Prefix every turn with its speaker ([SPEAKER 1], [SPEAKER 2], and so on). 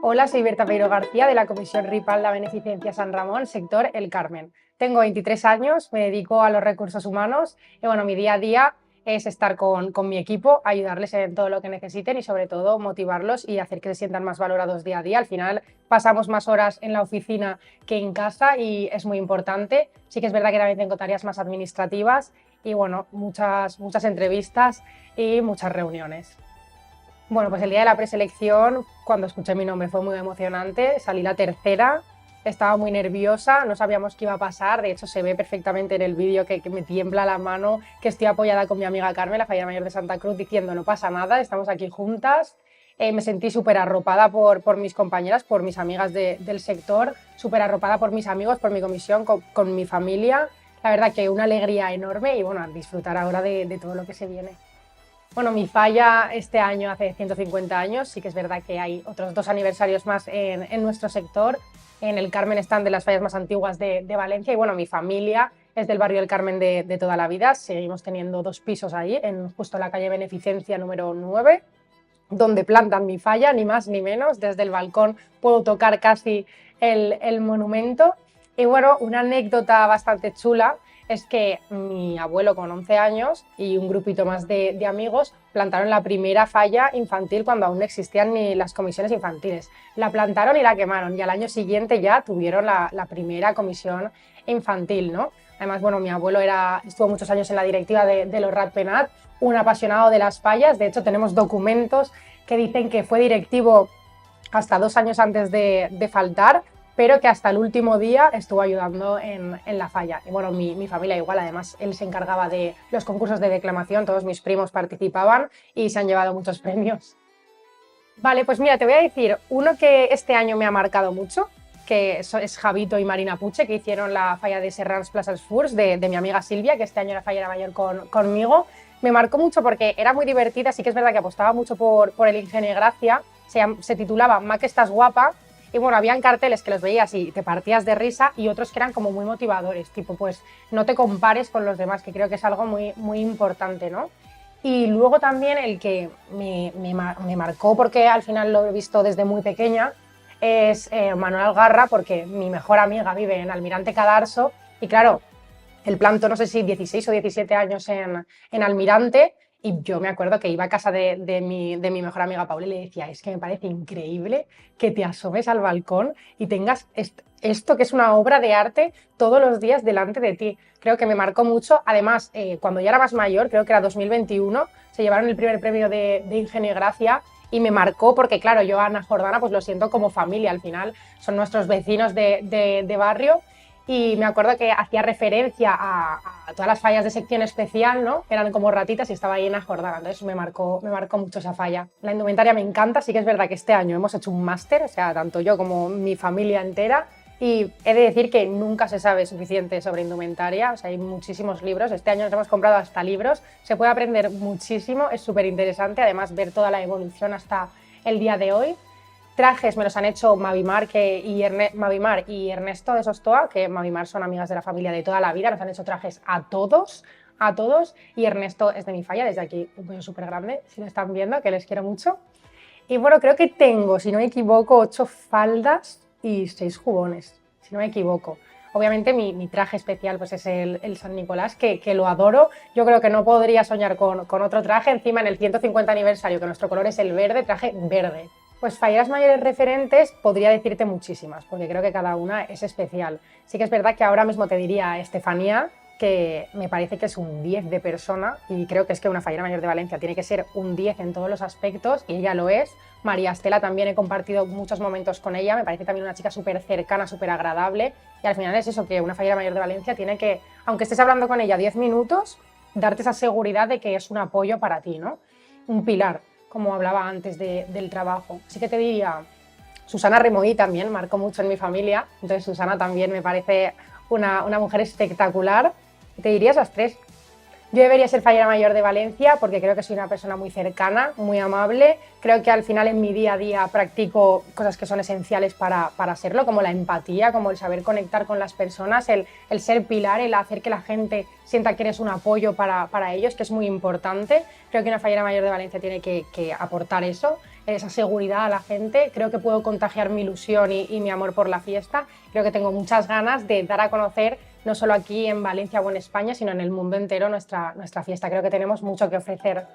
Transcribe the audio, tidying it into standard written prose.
[SPEAKER 1] Hola, soy Berta Peiro García de la Comisión Ripalda Beneficencia San Ramón, sector El Carmen. Tengo 23 años, me dedico a los recursos humanos y bueno, mi día a día es estar con mi equipo, ayudarles en todo lo que necesiten y sobre todo motivarlos y hacer que se sientan más valorados día a día. Al final pasamos más horas en la oficina que en casa y es muy importante. Sí que es verdad que también tengo tareas más administrativas y bueno, muchas entrevistas y muchas reuniones. Bueno, pues el día de la preselección, cuando escuché mi nombre, fue muy emocionante. Salí la tercera, estaba muy nerviosa, no sabíamos qué iba a pasar. De hecho, se ve perfectamente en el vídeo que me tiembla la mano, que estoy apoyada con mi amiga Carmen, la fallera mayor de Santa Cruz, diciendo no pasa nada, estamos aquí juntas. Me sentí súper arropada por mis compañeras, por mis amigas del sector, súper arropada por mis amigos, por mi comisión, con mi familia. La verdad que una alegría enorme y bueno, a disfrutar ahora de todo lo que se viene. Bueno, mi falla este año hace 150 años, sí que es verdad que hay otros 2 aniversarios más en nuestro sector. En el Carmen están de las fallas más antiguas de Valencia y bueno, mi familia es del barrio del Carmen de toda la vida. Seguimos teniendo 2 pisos ahí, en justo la calle Beneficencia número 9, donde plantan mi falla, ni más ni menos. Desde el balcón puedo tocar casi el monumento. Y bueno, una anécdota bastante chula es que mi abuelo con 11 años y un grupito más de amigos plantaron la primera falla infantil cuando aún no existían ni las comisiones infantiles. La plantaron y la quemaron y al año siguiente ya tuvieron la primera comisión infantil, ¿no? Además, bueno, mi abuelo estuvo muchos años en la directiva de los Ratpenat, un apasionado de las fallas. De hecho, tenemos documentos que dicen que fue directivo hasta 2 años antes de faltar, pero que hasta el último día estuvo ayudando en la falla. Y bueno, mi familia igual, además, él se encargaba de los concursos de declamación, todos mis primos participaban y se han llevado muchos premios. Vale, pues mira, te voy a decir uno que este año me ha marcado mucho, que es Javito y Marina Puche, que hicieron la falla de Serrans Plaza Furs de mi amiga Silvia, que este año era fallera mayor conmigo. Me marcó mucho porque era muy divertida, sí que es verdad que apostaba mucho por el Ingenio Gracia, se titulaba Ma que estás guapa, y bueno, habían carteles que los veías y te partías de risa y otros que eran como muy motivadores, tipo pues no te compares con los demás, que creo que es algo muy, muy importante, ¿no? Y luego también el que me marcó, porque al final lo he visto desde muy pequeña, es Manuel Algarra, porque mi mejor amiga vive en Almirante Cadarso y claro, el planto no sé si 16 o 17 años en Almirante y yo me acuerdo que iba a casa de mi mejor amiga Paula y le decía, es que me parece increíble que te asomes al balcón y tengas esto que es una obra de arte todos los días delante de ti. Creo que me marcó mucho. Además, cuando ya era más mayor, creo que era 2021, se llevaron el primer premio de Ingenio y Gracia y me marcó porque, claro, yo a Ana Jordana pues lo siento como familia, al final son nuestros vecinos de barrio y me acuerdo que hacía referencia a todas las fallas de sección especial, ¿no? Eran como ratitas y estaba ahí en Ana Jordana, entonces me marcó mucho esa falla. La indumentaria me encanta, sí que es verdad que este año hemos hecho un máster, o sea, tanto yo como mi familia entera, y he de decir que nunca se sabe suficiente sobre indumentaria, o sea, hay muchísimos libros, este año nos hemos comprado hasta libros, se puede aprender muchísimo, es súper interesante, además ver toda la evolución hasta el día de hoy. Trajes me los han hecho Mavimar y Ernesto de Sostoa, que Mavimar son amigas de la familia de toda la vida, nos han hecho trajes a todos, y Ernesto es de mi falla, desde aquí un beso súper grande, si lo están viendo, que les quiero mucho. Y bueno, creo que tengo, si no me equivoco, 8 faldas y 6 jubones, si no me equivoco. Obviamente mi traje especial pues es el San Nicolás, que lo adoro. Yo creo que no podría soñar con otro traje. Encima en el 150 aniversario, que nuestro color es el verde, traje verde. Pues falleras mayores referentes podría decirte muchísimas, porque creo que cada una es especial. Sí que es verdad que ahora mismo te diría Estefanía, que me parece que es un 10 de persona y creo que es que una fallera mayor de Valencia tiene que ser un 10 en todos los aspectos y ella lo es. María Estela también he compartido muchos momentos con ella, me parece también una chica súper cercana, súper agradable y al final es eso, que una fallera mayor de Valencia tiene que, aunque estés hablando con ella 10 minutos, darte esa seguridad de que es un apoyo para ti, ¿no? Un pilar, como hablaba antes del trabajo. Así que te diría, Susana Remoí también marcó mucho en mi familia, entonces Susana también me parece una mujer espectacular. Te diría esas tres. Yo debería ser fallera mayor de Valencia porque creo que soy una persona muy cercana, muy amable. Creo que al final en mi día a día practico cosas que son esenciales para serlo, como la empatía, como el saber conectar con las personas, el ser pilar, el hacer que la gente sienta que eres un apoyo para ellos, que es muy importante. Creo que una fallera mayor de Valencia tiene que aportar eso. esa seguridad a la gente. Creo que puedo contagiar mi ilusión y mi amor por la fiesta. Creo que tengo muchas ganas de dar a conocer, no solo aquí en Valencia o en España, sino en el mundo entero nuestra fiesta. Creo que tenemos mucho que ofrecer.